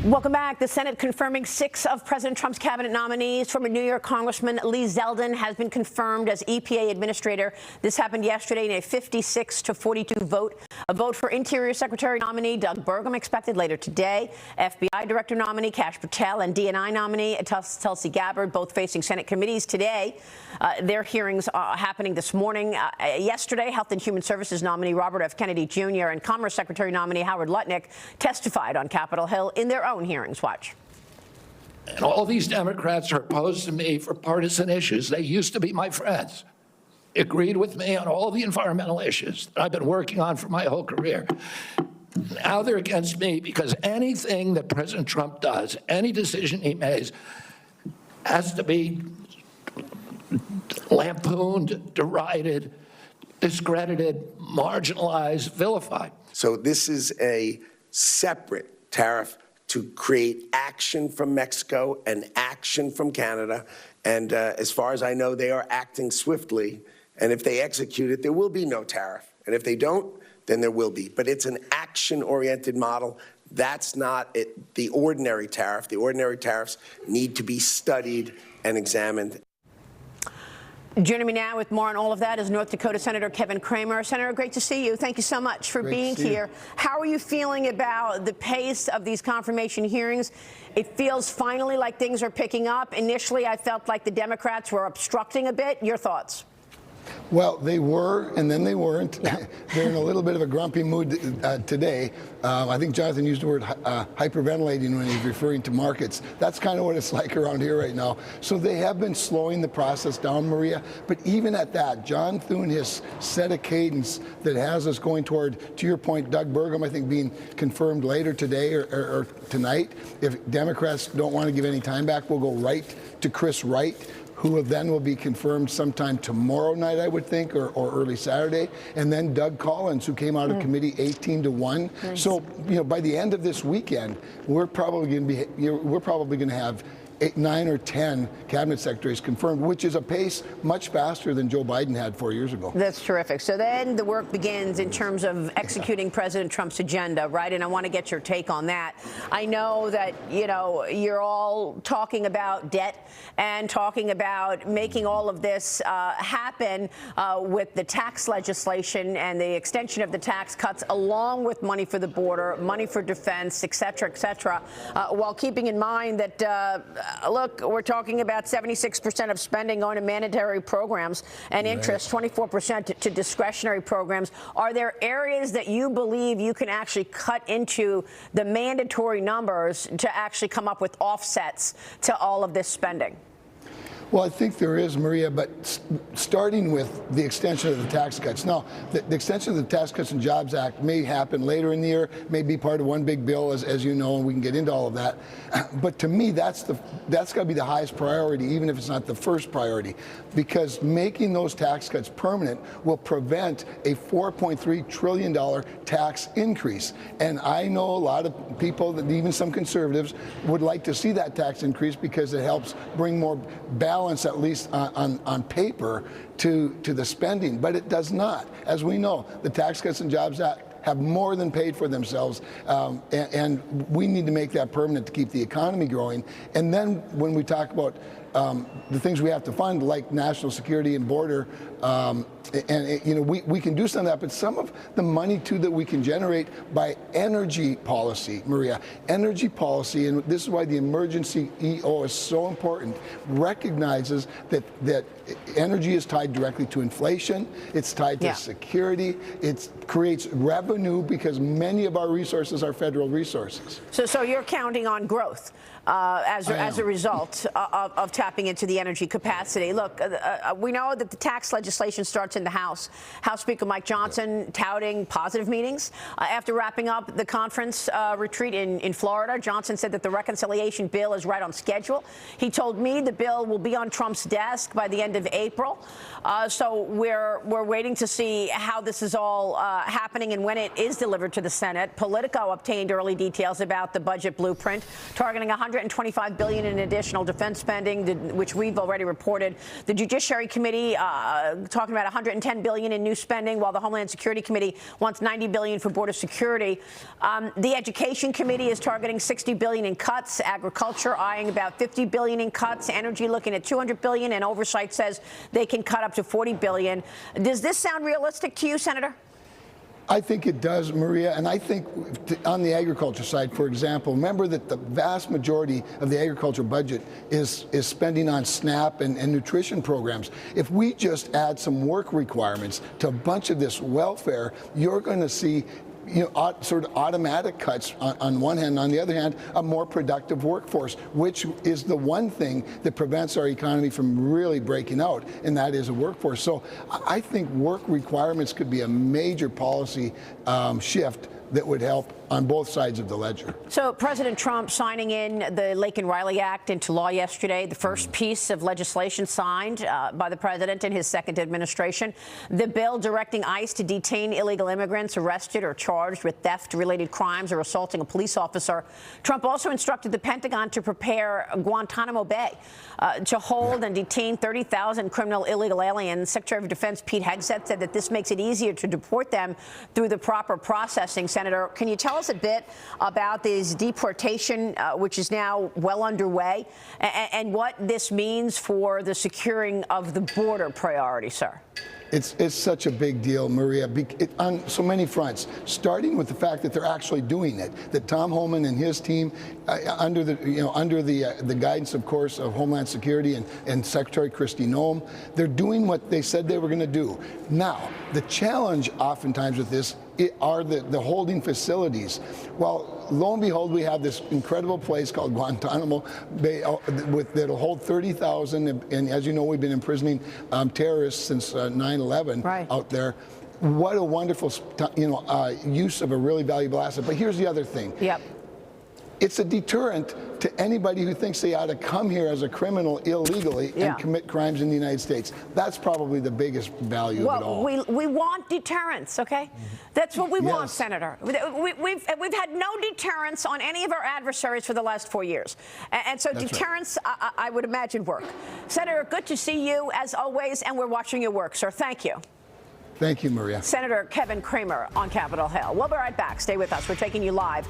Welcome back. The Senate confirming 6 of President Trump's cabinet nominees. Former New York Congressman Lee Zeldin has been confirmed as EPA administrator. This happened yesterday in a 56-42 vote. A vote for Interior Secretary nominee Doug Burgum expected later today. FBI Director nominee Kash Patel and DNI nominee Tulsi Gabbard both facing Senate committees today. Their hearings are happening this morning. Yesterday, Health and Human Services nominee Robert F. Kennedy Jr. and Commerce Secretary nominee Howard Lutnick testified on Capitol Hill in their own hearings. Watch. And all these Democrats are opposed to me for partisan issues. They used to be my friends. Agreed with me on all the environmental issues that I've been working on for my whole career. Now they're against me because anything that President Trump does, any decision he makes, has to be lampooned, derided, discredited, marginalized, vilified. So this is a separate tariff to create action from Mexico and action from Canada. And as far as I know, they are acting swiftly. And if they execute it, there will be no tariff. And if they don't, then there will be. But it's an action-oriented model. That's not the ordinary tariff. The ordinary tariffs need to be studied and examined. Joining me now with more on all of that is North Dakota Senator Kevin Cramer. Senator, great to see you. Thank you so much for being here. How are you feeling about the pace of these confirmation hearings? It feels finally like things are picking up. Initially, I felt like the Democrats were obstructing a bit. Your thoughts? Well, they were, and then they weren't. Yeah. They're in a little bit of a grumpy mood today. I think Jonathan used the word hyperventilating when he's referring to markets. That's kind of what it's like around here right now. So they have been slowing the process down, Maria. But even at that, John Thune has set a cadence that has us going toward, to your point, Doug Burgum, I think, being confirmed later today or tonight. If Democrats don't want to give any time back, we'll go right to Chris Wright, who then will be confirmed sometime tomorrow night, I would think, or early Saturday. And then Doug Collins, who came out of committee 18-1. Nice. So, by the end of this weekend, we're probably going to have 8, 9, or 10 cabinet secretaries confirmed, which is a pace much faster than Joe Biden had 4 years ago. That's terrific. So then the work begins in terms of executing President Trump's agenda, right? And I want to get your take on that. I know that, you're all talking about debt and talking about making all of this happen with the tax legislation and the extension of the tax cuts, along with money for the border, money for defense, et cetera, while keeping in mind that look, we're talking about 76% of spending going to mandatory programs and interest, 24% to discretionary programs. Are there areas that you believe you can actually cut into the mandatory numbers to actually come up with offsets to all of this spending? Well, I think there is, Maria, but starting with the extension of the tax cuts. Now, the extension of the Tax Cuts and Jobs Act may happen later in the year, may be part of one big bill, as you know, and we can get into all of that. But to me, that's got to be the highest priority, even if it's not the first priority, because making those tax cuts permanent will prevent a $4.3 trillion tax increase. And I know a lot of people, even some conservatives, would like to see that tax increase because it helps bring more balance, at least on paper, to the spending, but it does not. As we know, the Tax Cuts and Jobs Act have more than paid for themselves, and we need to make that permanent to keep the economy growing. And then when we talk about the things we have to fund, like national security and border, we can do some of that, but some of the money too that we can generate by energy policy, Maria, energy policy, and this is why the emergency EO is so important, recognizes that energy is tied directly to inflation, it's tied to security, it creates revenue because many of our resources are federal resources. So you're counting on growth as a result of tapping into the energy capacity. Look, we know that the tax legislation starts in the House. House Speaker Mike Johnson touting positive meetings. After wrapping up the conference retreat in Florida, Johnson said that the reconciliation bill is right on schedule. He told me the bill will be on Trump's desk by the end of April. So we're waiting to see how this is all happening and when it is delivered to the Senate. Politico obtained early details about the budget blueprint, targeting $125 billion in additional defense spending. which we've already reported. The Judiciary Committee talking about $110 billion in new spending, while the Homeland Security Committee wants $90 billion for border security. The Education Committee is targeting $60 billion in cuts. Agriculture eyeing about $50 billion in cuts. Energy looking at $200 billion, and Oversight says they can cut up to $40 billion. Does this sound realistic to you, Senator? I think it does, Maria, and I think on the agriculture side, for example, remember that the vast majority of the agriculture budget is spending on SNAP and nutrition programs. If we just add some work requirements to a bunch of this welfare, you're going to see sort of automatic cuts on one hand. On the other hand, a more productive workforce, which is the one thing that prevents our economy from really breaking out, and that is a workforce. So I think work requirements could be a major policy shift that would help on both sides of the ledger. So President Trump signing in the Laken Riley Act into law yesterday, the first piece of legislation signed by the president in his second administration. The bill directing ICE to detain illegal immigrants arrested or charged with theft-related crimes or assaulting a police officer. Trump also instructed the Pentagon to prepare Guantanamo Bay to hold and detain 30,000 criminal illegal aliens. Secretary of Defense Pete Hegseth said that this makes it easier to deport them through the proper processing. Senator, can you tell us a bit about this deportation, which is now well underway, and what this means for the securing of the border priority, sir? It's such a big deal, Maria, on so many fronts, starting with the fact that they're actually doing it, that Tom Homan and his team, under the guidance, of course, of Homeland Security and Secretary Kristi Noem, they're doing what they said they were going to do. Now, the challenge oftentimes with this are the holding facilities. Well, lo and behold, we have this incredible place called Guantanamo Bay that'll hold 30,000, and as you know, we've been imprisoning terrorists since 9/11 out there. What a wonderful, use of a really valuable asset. But here's the other thing. Yep. It's a deterrent to anybody who thinks they ought to come here as a criminal illegally and commit crimes in the United States. That's probably the biggest value of it all. We want deterrence, okay? That's what we want, Senator. We've had no deterrence on any of our adversaries for the last 4 years. And so deterrence, I would imagine, work. Senator, good to see you, as always, and we're watching your work, sir. Thank you. Thank you, Maria. Senator Kevin Cramer on Capitol Hill. We'll be right back. Stay with us. We're taking you live